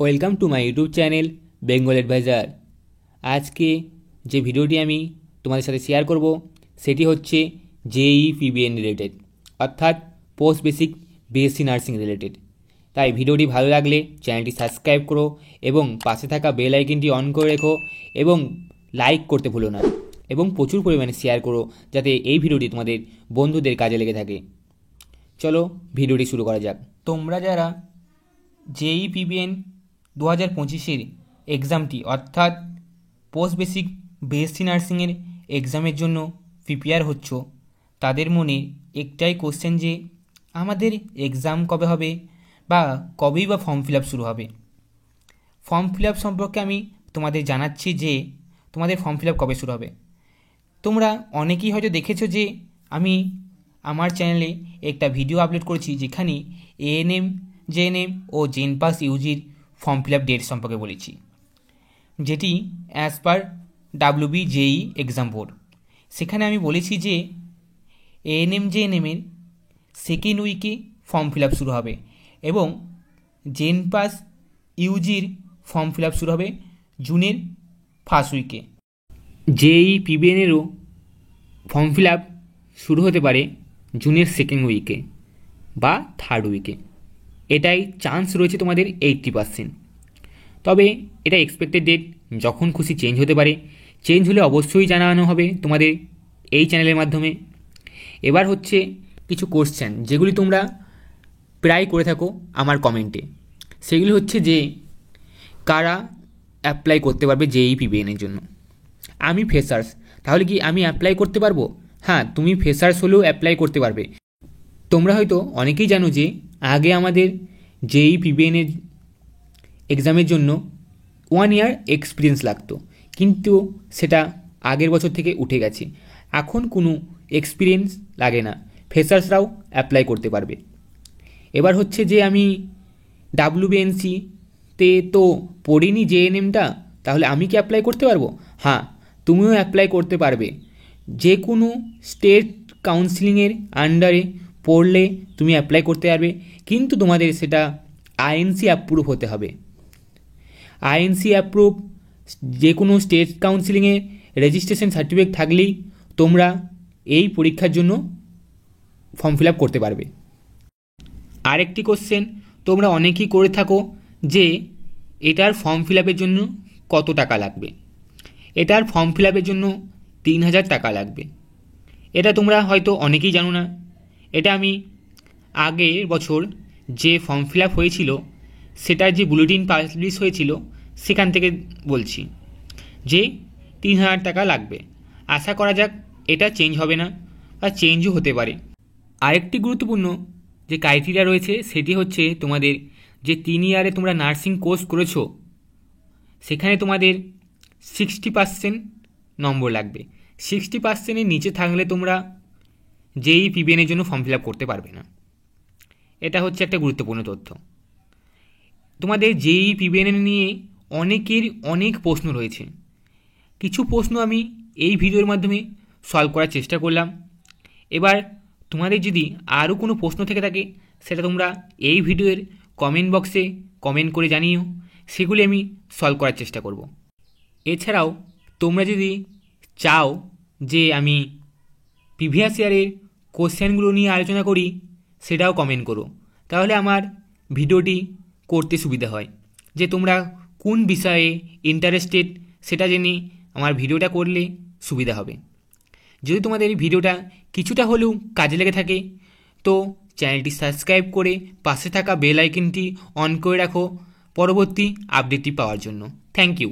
Welcome to my YouTube channel Bengal advisor. আজকে যে ভিডিওটি আমি তোমাদের সাথে শেয়ার করব সেটি হচ্ছে জেই পিবিএন রিলেটেড, অর্থাৎ post basic BSc nursing related. তাই ভিডিওটি ভালো লাগলে চ্যানেলটি সাবস্ক্রাইব করো এবং পাশে থাকা বেল আইকনটি অন করে রেখো এবং লাইক করতে ভুলো না এবং প্রচুর পরিমাণে শেয়ার করো যাতে এই ভিডিওটি তোমাদের বন্ধুদের কাজে লেগে থাকে। চলো ভিডিওটি শুরু করা যাক। তোমরা যারা জেই পিবিএন 2025 এক্সামটি অর্থাৎ পোস্ট বেসিক বিএসসি নার্সিংয়ের এক্সামের জন্য প্রিপেয়ার হচ্ছ, তাদের মনে একটাই কোশ্চেন যে আমাদের এক্সাম কবে হবে বা কবেই বা ফর্ম ফিল আপ শুরু হবে। ফর্ম ফিল আপ সম্পর্কে আমি তোমাদের জানাচ্ছি যে তোমাদের ফর্ম ফিল আপ কবে শুরু হবে। তোমরা অনেকেই হয়তো দেখেছো যে আমি আমার চ্যানেলে একটা ভিডিও আপলোড করেছি যেখানে এএনএম, জেএনএম ও জেনপাস ইউজির ফর্ম ফিল আপ ডেট সম্পর্কে বলেছি, যেটি as per WBJEE exam board. সেখানে আমি বলেছি যে এএনএম জেএনএমের সেকেন্ড উইকে ফর্ম ফিল আপ শুরু হবে এবং জেনপাস ইউজির ফর্ম ফিল আপ শুরু হবে জুনের ফার্স্ট উইকে। জেই পিবিএনেরও ফর্ম ফিল আপ শুরু হতে পারে জুনের সেকেন্ড উইকে বা থার্ড উইকে। এটাই চান্স রয়েছে তোমাদের 80%। তবে এটা এক্সপেক্টেড ডেট, যখন খুশি চেঞ্জ হতে পারে। চেঞ্জ হলে অবশ্যই জানানো হবে তোমাদের এই চ্যানেলের মাধ্যমে। এবার হচ্ছে কিছু কোশ্চেন যেগুলি তোমরা প্রায় করে থাকো আমার কমেন্টে। সেগুলি হচ্ছে যে কারা অ্যাপ্লাই করতে পারবে জেই পিবিএনের জন্য। আমি ফ্রেশার্স, তাহলে কি আমি অ্যাপ্লাই করতে পারবো? হ্যাঁ, তুমি ফ্রেশার্স হলেও অ্যাপ্লাই করতে পারবে। তোমরা হয়তো অনেকেই জানো যে আগে আমাদের জেই পিবিএনের এক্সামের জন্য 1 ইয়ার এক্সপিরিয়েন্স লাগতো, কিন্তু সেটা আগের বছর থেকে উঠে গেছে। এখন কোনো এক্সপিরিয়েন্স লাগে না, ফ্রেশার্সরাও অ্যাপ্লাই করতে পারবে। এবার হচ্ছে যে আমি WBNC-তে তো পড়িনি জেএনএমটা, তাহলে আমি কি অ্যাপ্লাই করতে পারবো? হ্যাঁ, তুমিও অ্যাপ্লাই করতে পারবে। যে কোনো স্টেট কাউন্সিলিংয়ের আন্ডারে পড়লে তুমি অ্যাপ্লাই করতে পারবে, কিন্তু তোমাদের সেটা আইএনসি অ্যাপ্রুভ হতে হবে। আইএনসি অ্যাপ্রুভ যে কোনো স্টেট কাউন্সিলিংয়ে রেজিস্ট্রেশন সার্টিফিকেট থাকলেই তোমরা এই পরীক্ষার জন্য ফর্ম ফিল আপ করতে পারবে। আরেকটি কোশ্চেন তোমরা অনেকেই করে থাকো যে এটার ফর্ম ফিল আপের জন্য কত টাকা লাগবে। এটার ফর্ম ফিল আপের জন্য 3000 টাকা লাগবে। এটা তোমরা হয়তো অনেকেই জানো না। এটা আমি আগের বছর যে ফর্ম ফিল আপ হয়েছিল সেটার যে বুলেটিন পাবলিশ হয়েছিল সেখান থেকে বলছি যে 3000 টাকা লাগবে। আশা করা যাক এটা চেঞ্জ হবে না বা চেঞ্জও হতে পারে। আরেকটি গুরুত্বপূর্ণ যে ক্রাইটেরিয়া রয়েছে সেটি হচ্ছে তোমাদের যে 3 ইয়ারে তোমরা নার্সিং কোর্স করেছো সেখানে তোমাদের 60% নম্বর লাগবে। 60%-এর নিচে থাকলে তোমরা জেই পিবিএনের জন্য ফর্ম ফিল আপ করতে পারবে না। এটা হচ্ছে একটা গুরুত্বপূর্ণ তথ্য। তোমাদের জেই পিবিএন নিয়ে অনেকের অনেক প্রশ্ন রয়েছে। কিছু প্রশ্ন আমি এই ভিডিওর মাধ্যমে সলভ করার চেষ্টা করলাম। এবার তোমাদের যদি আরও কোনো প্রশ্ন থেকে থাকে সেটা তোমরা এই ভিডিওর কমেন্ট বক্সে কমেন্ট করে জানিও, সেগুলি আমি সলভ করার চেষ্টা করব। এছাড়াও তোমরা যদি চাও যে আমি প্রিভিয়াস ইয়ারের কোশ্চেনগুলো নিয়ে আলোচনা করি সেটাও কমেন্ট করো, তাহলে আমার ভিডিওটি করতে সুবিধা হয়। যে তোমরা কোন বিষয়ে ইন্টারেস্টেড সেটা জেনে আমার ভিডিওটা করলে সুবিধা হবে। যদি তোমাদের এই ভিডিওটা কিছুটা হলেও কাজে লেগে থাকে তো চ্যানেলটি সাবস্ক্রাইব করে পাশে থাকা বেল আইকনটি অন করে রাখো পরবর্তী আপডেটটি পাওয়ার জন্য। Thank you.